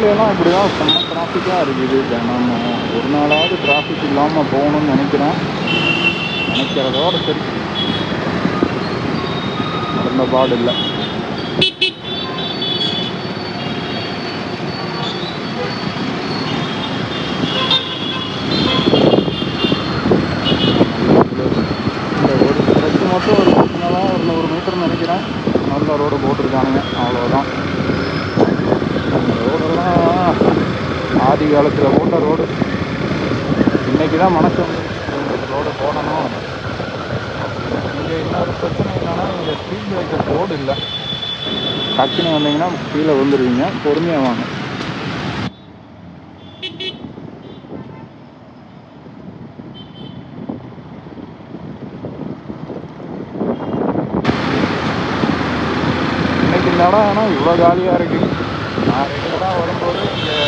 ஊர்லலாம் இப்படி தான் செம்ம டிராஃபிக்காக இருக்குது. தினமும் ஒரு நாளாவது டிராஃபிக் இல்லாமல் போகணும்னு நினைக்கிறேன். நினைக்கிறதோட சரி, நடந்த பாடு இல்லை. இந்த ஒரு ஸ்ட்ரெச் மட்டும் ஒரு சின்னதாக ஒரு 100 மீட்டர்னு நினைக்கிறேன். நல்ல ரோடு போட்டிருக்கானுங்க, அவ்வளோதான். ரோடெல்லாம் ஆதி காலத்தில் போட்ட ரோடு. இன்றைக்கி தான் மனசு வந்து ரோடு போடணும். இங்கே இன்னொரு பிரச்சனை என்னென்னா, இங்கே ஸ்பீட் பிரேக்கர் போர்டு இல்லை. டக்குன்னு வந்தீங்கன்னா கீழே வந்துடுவீங்க. பொறுமையாக வாங்க. இன்னைக்கு இந்த இடம் ஆனால் இவ்வளோ காலியாக இருக்குது. நான் ரெகுலராக வரும்போது இங்கே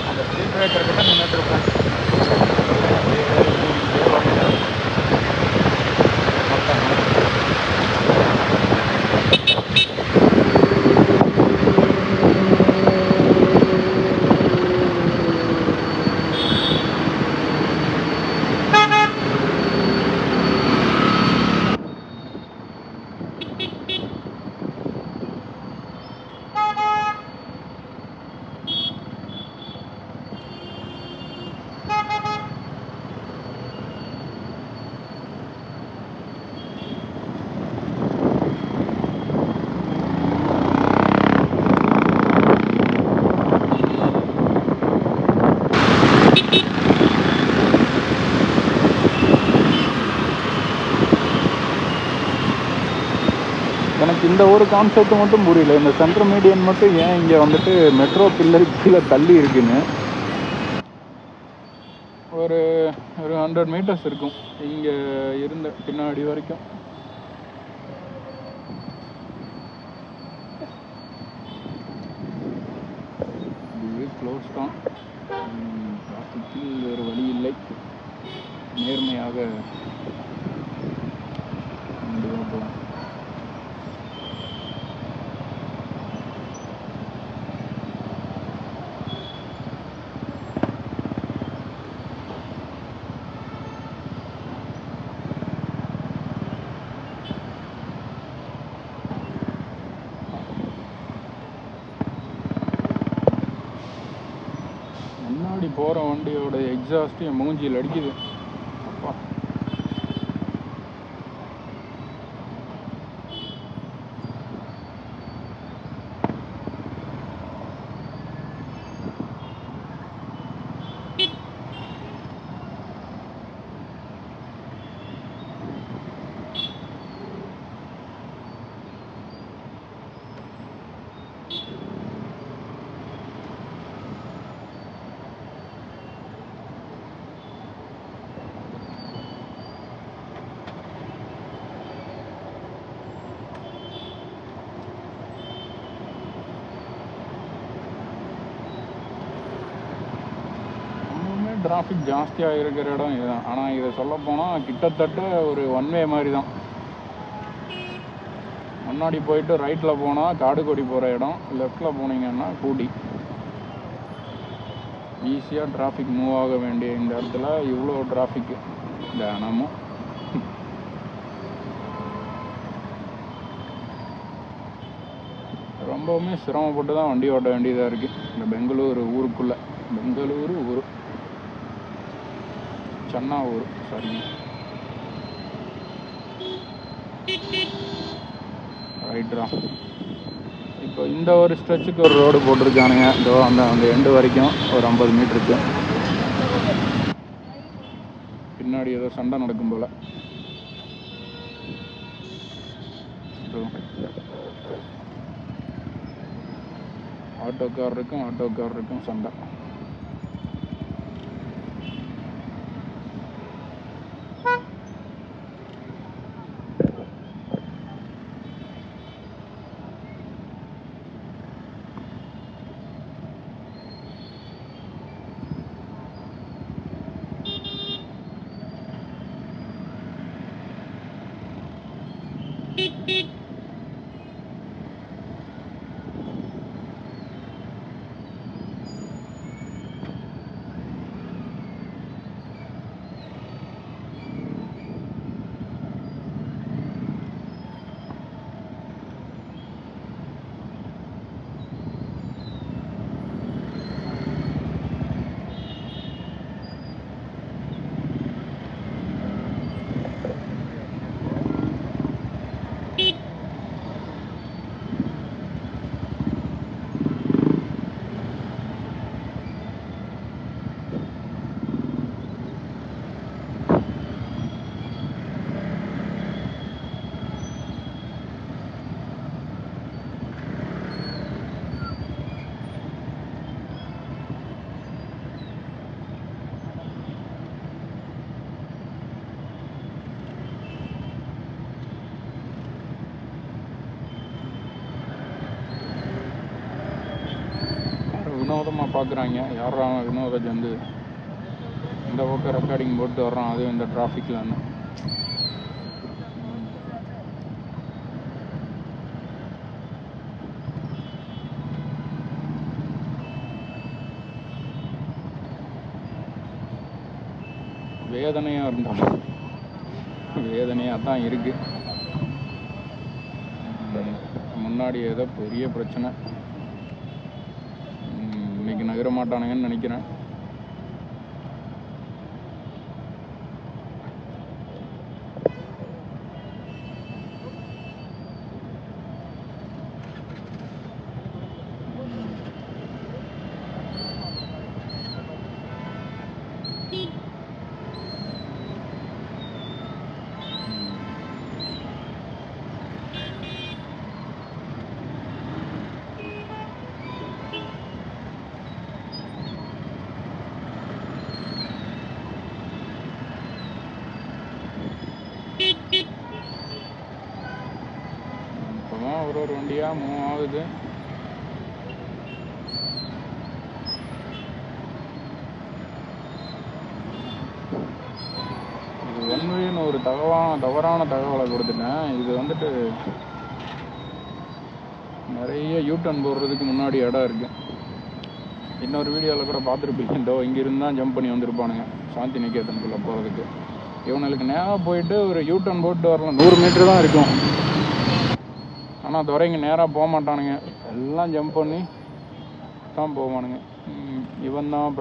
அந்த ஸ்பீட் பிரேக்கர் கிட்ட நின்றுட்டுருப்பேன். எனக்கு இந்த ஒரு கான்செப்ட் மட்டும் புரியல. இந்த சென்ட்ரல் மீடியன் மட்டும் ஏன் இங்கே வந்துட்டு மெட்ரோ பில்லர் கீழே தள்ளி இருக்குன்னு. ஒரு 100 மீட்டர்ஸ் இருக்கும் இங்கே இருந்த பின்னாடி வரைக்கும். இதுவே க்ளோஸ் தான். டிராஃபிக்கில் வேறு வழி இல்லை. நேர்மையாக போகலாம். முன்னாடி போகிற வண்டியோட எக்ஸாஸ்ட்டு என் மூஞ்சியில் அடிக்குது. அப்பா, டிராஃபிக் ஜாஸ்தியாக இருக்கிற இடம் இதுதான். ஆனால் இதை சொல்ல போனால் கிட்டத்தட்ட ஒரு ஒன் வே மாதிரி தான். முன்னாடி போயிட்டு ரைட்டில் போனால் காடுகொடி போகிற இடம், லெஃப்டில் போனீங்கன்னா கூடி. ஈஸியாக டிராஃபிக் மூவ் ஆக வேண்டிய இந்த இடத்துல இவ்வளோ டிராஃபிக்கு தினமும். ரொம்பவுமே சிரமப்பட்டு தான் வண்டி ஓட்ட வேண்டியதாக இருக்குது இந்த பெங்களூரு ஊருக்குள்ளே. பெங்களூரு ஊர், சென்னா ஊர், சாரி. ரைட்ரா. இப்போ இந்த ஒரு ஸ்ட்ரெச்சுக்கு ஒரு ரோடு போட்டிருக்கானுங்க. இதோ அந்த எண்டு வரைக்கும் ஒரு 50 மீட்டருக்கு. பின்னாடி ஏதோ சண்டை நடக்கும் போல். ஆட்டோக்காரருக்கும் சண்டை. வினோதமாக பார்க்குறாங்க. யாரா வினோத ஜந்து இந்த பக்கம் ரெக்கார்டிங் போட்டு வர்றான், அதுவும் இந்த டிராஃபிக்லன்னு. வேதனையாக இருந்தாலும் வேதனையாக தான் இருக்குது. முன்னாடி ஏதோ பெரிய பிரச்சனை, இன்னைக்கு நகர மாட்டானுங்கன்னு நினைக்கிறேன். இப்போதான் ஒரு வண்டியாக மூவ் ஆகுது. இது ஒன்வேன்னு ஒரு தவறான தகவலை கொடுத்துட்டேன். இது வந்துட்டு நிறைய யூட்டர்ன் போடுறதுக்கு முன்னாடி இடம் இருக்குது. இன்னொரு வீடியோவில் கூட பார்த்துருப்பீங்க. இதோ இங்கிருந்து தான் ஜம்ப் பண்ணி வந்திருப்பானுங்க சாந்தி நிகேதனுக்குள்ளே போகிறதுக்கு. இவனுக்கு நேராக போயிட்டு ஒரு யூட்டர்ன் போட்டு வரலாம், 100 மீட்டர் தான் இருக்கும். ஆனால் துறைங்க நேராக போக மாட்டானுங்க, எல்லாம் ஜம்ப் பண்ணி தான் போவானுங்க. இவன் தான்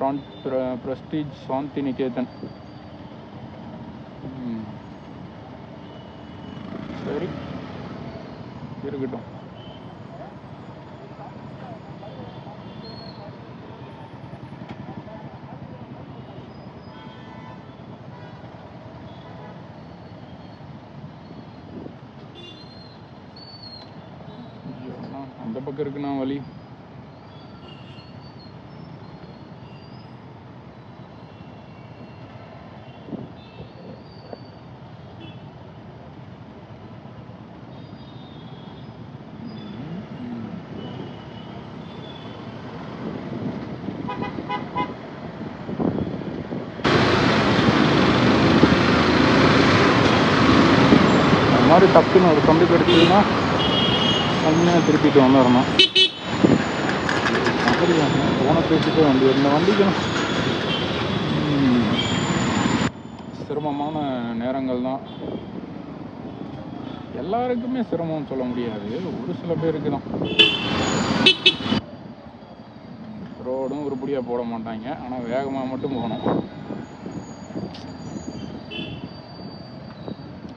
பிரஸ்டீஜ் சாந்தி நிகேதன். சரி இருக்கட்டும். அந்த பக்கம் இருக்குண்ணா வழி. அந்த மாதிரி டக்குன்னு ஒரு கம்பி கிடைச்சதுன்னா தனியாக திருப்பிட்டு வந்துடணும். போன பேசிட்டு வண்டி இந்த வண்டிக்கணும் சிரமமான நேரங்கள் தான். எல்லாருக்குமே சிரமம்னு சொல்ல முடியாது, ஒரு சில பேருக்கு தான். ரோடும் உருப்படியாக போட மாட்டாங்க, ஆனால் வேகமாக மட்டும் போகணும்.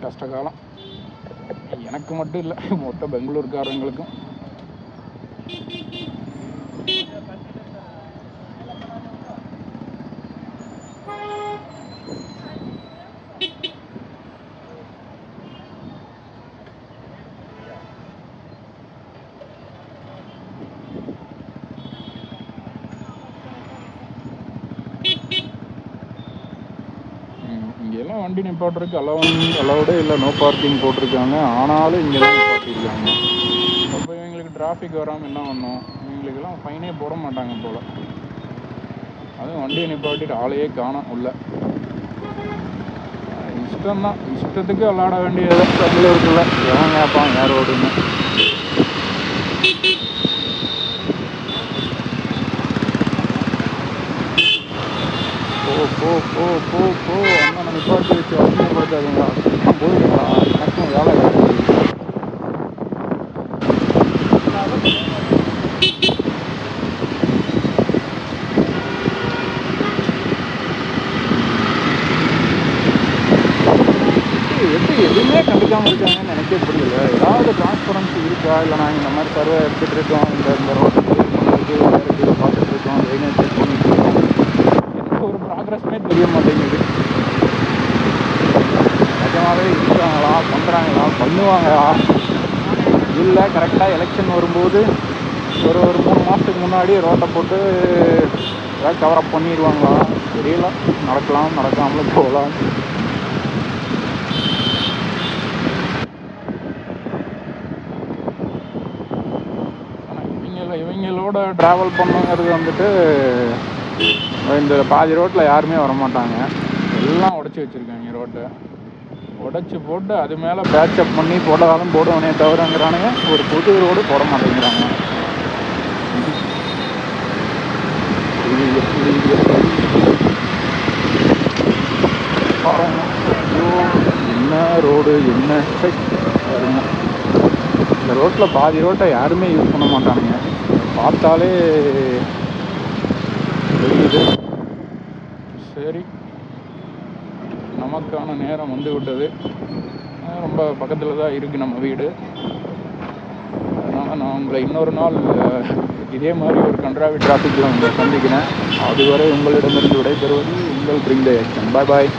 கஷ்டகாலம் எனக்கு மட்டும் இல்லை, மொத்த பெங்களூர்காரங்களுக்கும். இங்கெல்லாம் வண்டி நிப்பாட்டுறதுக்கு அலவுடே இல்லை, நோ பார்க்கிங் போட்டிருக்காங்க. ஆனாலும் இங்கே தான் நிப்பாட்டியிருக்காங்க. அப்போ இவங்களுக்கு டிராஃபிக் வராமல் என்ன பண்ணணும்? இவங்களுக்கெல்லாம் ஃபைனே போட மாட்டாங்க போல். அதுவும் வண்டியை நிப்பாட்டிட்டு ஆளையே காணோம் உள்ள. இஷ்டம்தான், இஷ்டத்துக்கு விளாட வேண்டியது பெங்களூருக்குள்ள. எவன் கேட்பான் யார் ரோடுன்னு. போ போ போ போ அண்ணா நிப்பாட்டி வச்சு அவசியப்படுத்தாதீங்களா, போயிடுங்களா, எனக்கும் வேலை இருக்குது. எப்படி எதுவுமே கண்டுக்காமல் இருக்காங்கன்னு எனக்கே புரியல. ஏதாவது டிரான்ஸ்பரன்சி இருக்கா? இல்லை நாங்கள் இந்த மாதிரி சர்வே எடுத்துகிட்டு இருக்கோம், இந்த ரோட்டுக்கு இருக்குது பார்த்துட்டு இருக்கோம், ட்ரைனேஜ் செக் பண்ணிட்டு இருக்கோம், எந்த ஒரு ப்ராக்ரஸுமே தெரிய மாட்டேங்குது. நிஜமாகவே இருக்கிறாங்களா, பண்ணுறாங்களா, பண்ணுவாங்களா, இல்லை கரெக்டாக எலெக்ஷன் வரும்போது ஒரு 3 மாதத்துக்கு முன்னாடி ரோட்டை போட்டு ஏதாவது கவரப் பண்ணிடுவாங்களா தெரியல. நடக்கலாம், நடக்காமலும் போகலாம். ஆனால் அதனால் இவங்களோட ட்ராவல் பண்ணுங்கிறது வந்துட்டு இந்த பாதி ரோட்டில் யாருமே வரமாட்டாங்க. எல்லாம் உடச்சி வச்சுருக்காங்க ரோட்டை. உடச்சி போட்டு அது மேலே பேட்சப் பண்ணி போட்டதாலும் போடுவனே தவிரங்கிறானுங்க. ஒரு புது ரோடு போட மாட்டேங்கிறாங்க. ஐயோ, என்ன ரோடு, என்ன வருமா. இந்த ரோட்டில் பாதி ரோட்டை யாருமே யூஸ் பண்ண மாட்டானுங்க. பார்த்தாலே தெரியுது. சரி, நமக்கான நேரம் வந்து விட்டது. ரொம்ப பக்கத்தில் தான் இருக்குது நம்ம வீடு. அதனால் நான் உங்களை இன்னொரு நாள் இதே மாதிரி ஒரு கன்றாவி டிராஃபிக்கில் உங்களை சந்திக்கிறேன். அதுவரை உங்களிடமிருந்து விடைபெறுவது உங்கள் bring the action. Bye bye.